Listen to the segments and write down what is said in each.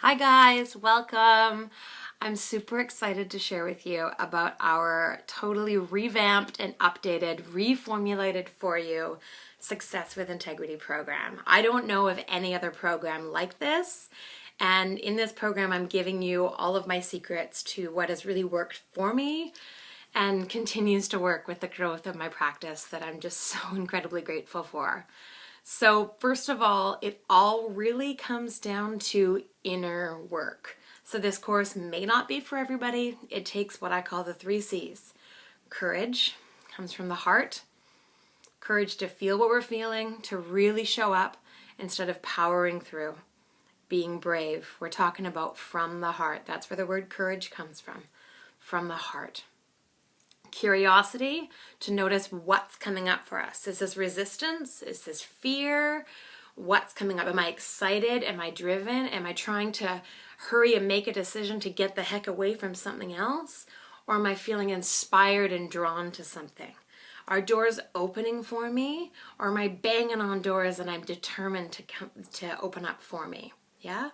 Hi guys, welcome. I'm super excited to share with you about our totally revamped and updated, reformulated for you Success with Integrity program. I don't know of any other program like this. And in this program, I'm giving you all of my secrets to what has really worked for me and continues to work with the growth of my practice that I'm just so incredibly grateful for. So first of all, it all really comes down to inner work. So this course may not be for everybody. It takes what I call the 3 C's. Courage comes from the heart. Courage to feel what we're feeling, to really show up instead of powering through. Being brave. We're talking about from the heart. That's where the word courage comes from the heart. Curiosity, to notice what's coming up for us. Is this resistance? Is this fear? What's coming up? Am I excited? Am I driven? Am I trying to hurry and make a decision to get the heck away from something else? Or am I feeling inspired and drawn to something? Are doors opening for me? Or am I banging on doors and I'm determined to open up for me? Yeah?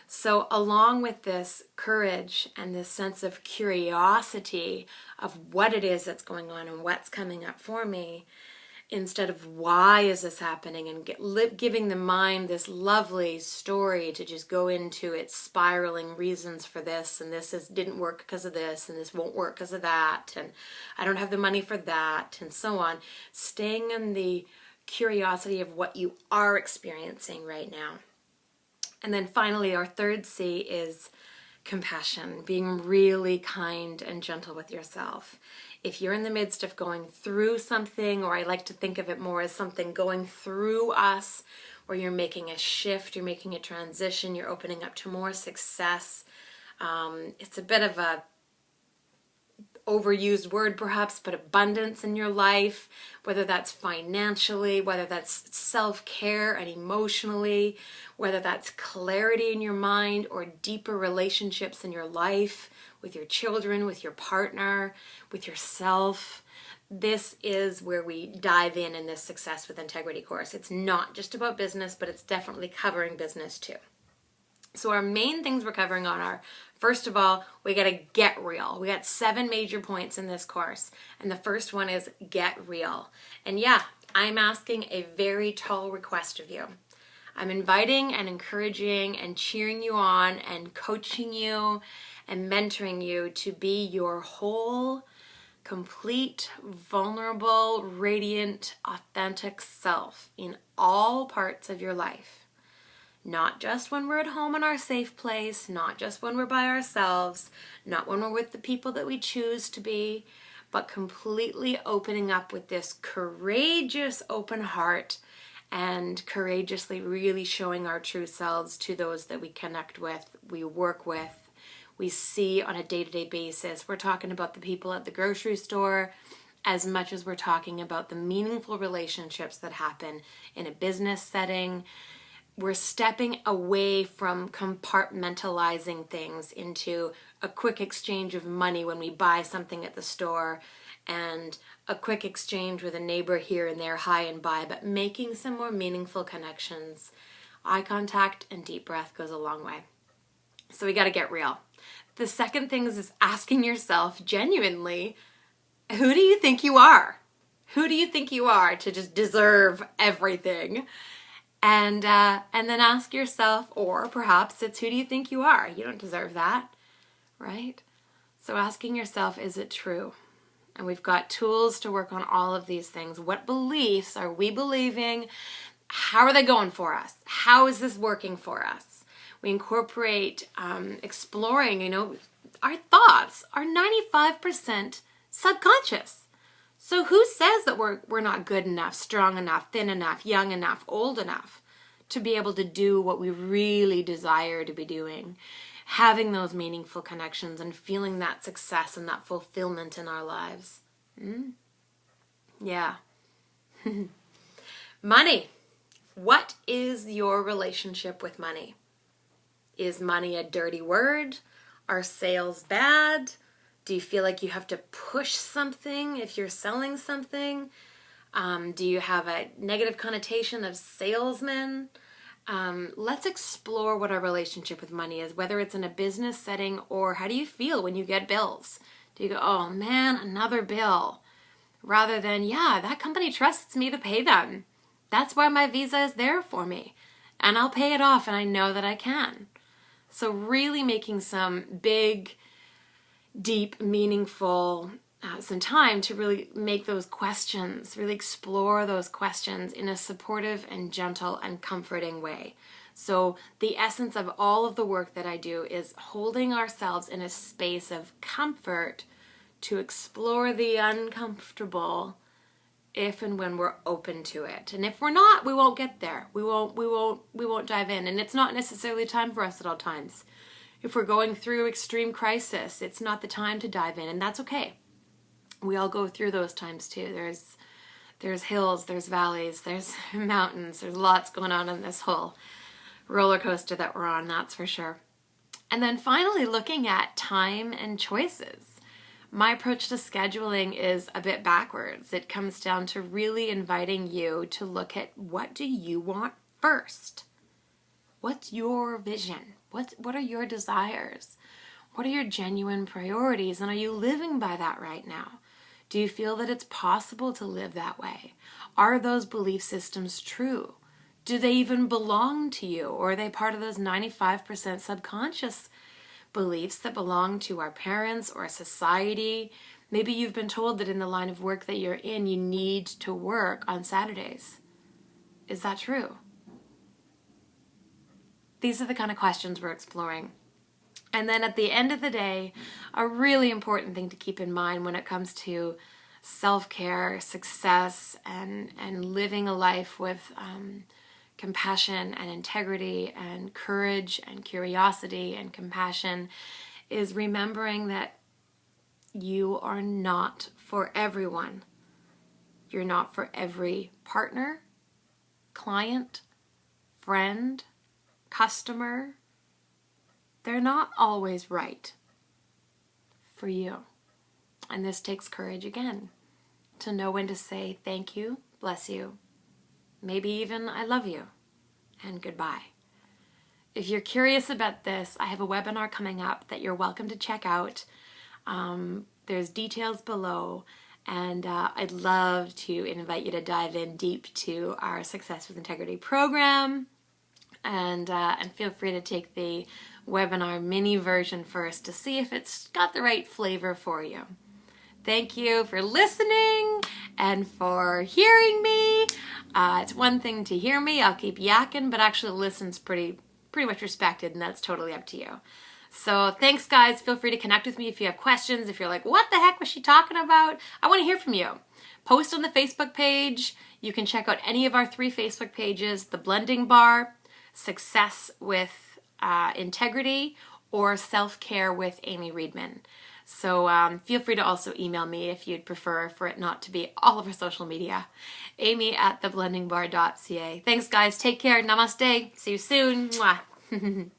So along with this courage and this sense of curiosity of what it is that's going on and what's coming up for me, instead of why is this happening, and giving the mind this lovely story to just go into its spiraling reasons for this, and didn't work because of this, and this won't work because of that, and I don't have the money for that, and so on. Staying in the curiosity of what you are experiencing right now. And then finally, our 3rd C is compassion, being really kind and gentle with yourself. If you're in the midst of going through something, or I like to think of it more as something going through us, where you're making a shift, you're making a transition, you're opening up to more success. It's a bit of a overused word perhaps, but abundance in your life, whether that's financially, whether that's self-care and emotionally, whether that's clarity in your mind or deeper relationships in your life with your children, with your partner, with yourself. This is where we dive in this Success with Integrity course. It's not just about business, but it's definitely covering business too. So our main things we're covering are, first of all, we got to get real. We got 7 major points in this course. And the first one is get real. And yeah, I'm asking a very tall request of you. I'm inviting and encouraging and cheering you on and coaching you and mentoring you to be your whole, complete, vulnerable, radiant, authentic self in all parts of your life. Not just when we're at home in our safe place, not just when we're by ourselves, not when we're with the people that we choose to be, but completely opening up with this courageous open heart and courageously really showing our true selves to those that we connect with, we work with, we see on a day-to-day basis. We're talking about the people at the grocery store as much as we're talking about the meaningful relationships that happen in a business setting. We're stepping away from compartmentalizing things into a quick exchange of money when we buy something at the store and a quick exchange with a neighbor here and there, hi and bye, but making some more meaningful connections. Eye contact and deep breath goes a long way. So we got to get real. The second thing is asking yourself genuinely, who do you think you are? Who do you think you are to just deserve everything? And then ask yourself, or perhaps it's who do you think you are? You don't deserve that, right? So asking yourself, is it true? And we've got tools to work on all of these things. What beliefs are we believing? How are they going for us? How is this working for us? We incorporate exploring, our thoughts are 95% subconscious. So who says that we're not good enough, strong enough, thin enough, young enough, old enough to be able to do what we really desire to be doing? Having those meaningful connections and feeling that success and that fulfillment in our lives. Yeah. Money. What is your relationship with money? Is money a dirty word? Are sales bad? Do you feel like you have to push something if you're selling something? Do you have a negative connotation of salesmen? let's explore what our relationship with money is, whether it's in a business setting or how do you feel when you get bills? Do you go, oh man, another bill? Rather than, yeah, that company trusts me to pay them. That's why my Visa is there for me. And I'll pay it off and I know that I can. So really making some big, deep, meaningful, some time to really make those questions, really explore those questions in a supportive and gentle and comforting way. So the essence of all of the work that I do is holding ourselves in a space of comfort to explore the uncomfortable if and when we're open to it. And if we're not, we won't get there. We won't dive in. And it's not necessarily time for us at all times. If we're going through extreme crisis, it's not the time to dive in, and that's okay. We all go through those times too. There's hills, there's valleys, there's mountains, there's lots going on in this whole roller coaster that we're on, that's for sure. And then finally looking at time and choices. My approach to scheduling is a bit backwards. It comes down to really inviting you to look at what do you want first? What's your vision? What are your desires? What are your genuine priorities? And are you living by that right now? Do you feel that it's possible to live that way? Are those belief systems true? Do they even belong to you? Or are they part of those 95% subconscious beliefs that belong to our parents or society? Maybe you've been told that in the line of work that you're in, you need to work on Saturdays. Is that true? These are the kind of questions we're exploring. And then at the end of the day, a really important thing to keep in mind when it comes to self-care, success, and living a life with compassion and integrity and courage and curiosity and compassion is remembering that you are not for everyone. You're not for every partner, client, friend, customer. They're not always right for you. And this takes courage again, to know when to say thank you, bless you, maybe even I love you, and goodbye. If you're curious about this, I have a webinar coming up that you're welcome to check out. There's details below, and I'd love to invite you to dive in deep to our Success with Integrity program, and feel free to take the webinar mini version first to see if it's got the right flavor for you. Thank you for listening and for hearing me. It's one thing to hear me, I'll keep yakking, but actually listen's pretty much respected, and that's totally up to you. So thanks guys, feel free to connect with me if you have questions, if you're like, what the heck was she talking about? I want to hear from you. Post on the Facebook page. You can check out any of our 3 Facebook pages, The Blending Bar, Success with Integrity, or Self-Care with Amy Reedman. So feel free to also email me if you'd prefer for it not to be all over social media. Amy@theblendingbar.ca. Thanks guys, take care, namaste, see you soon. Mwah.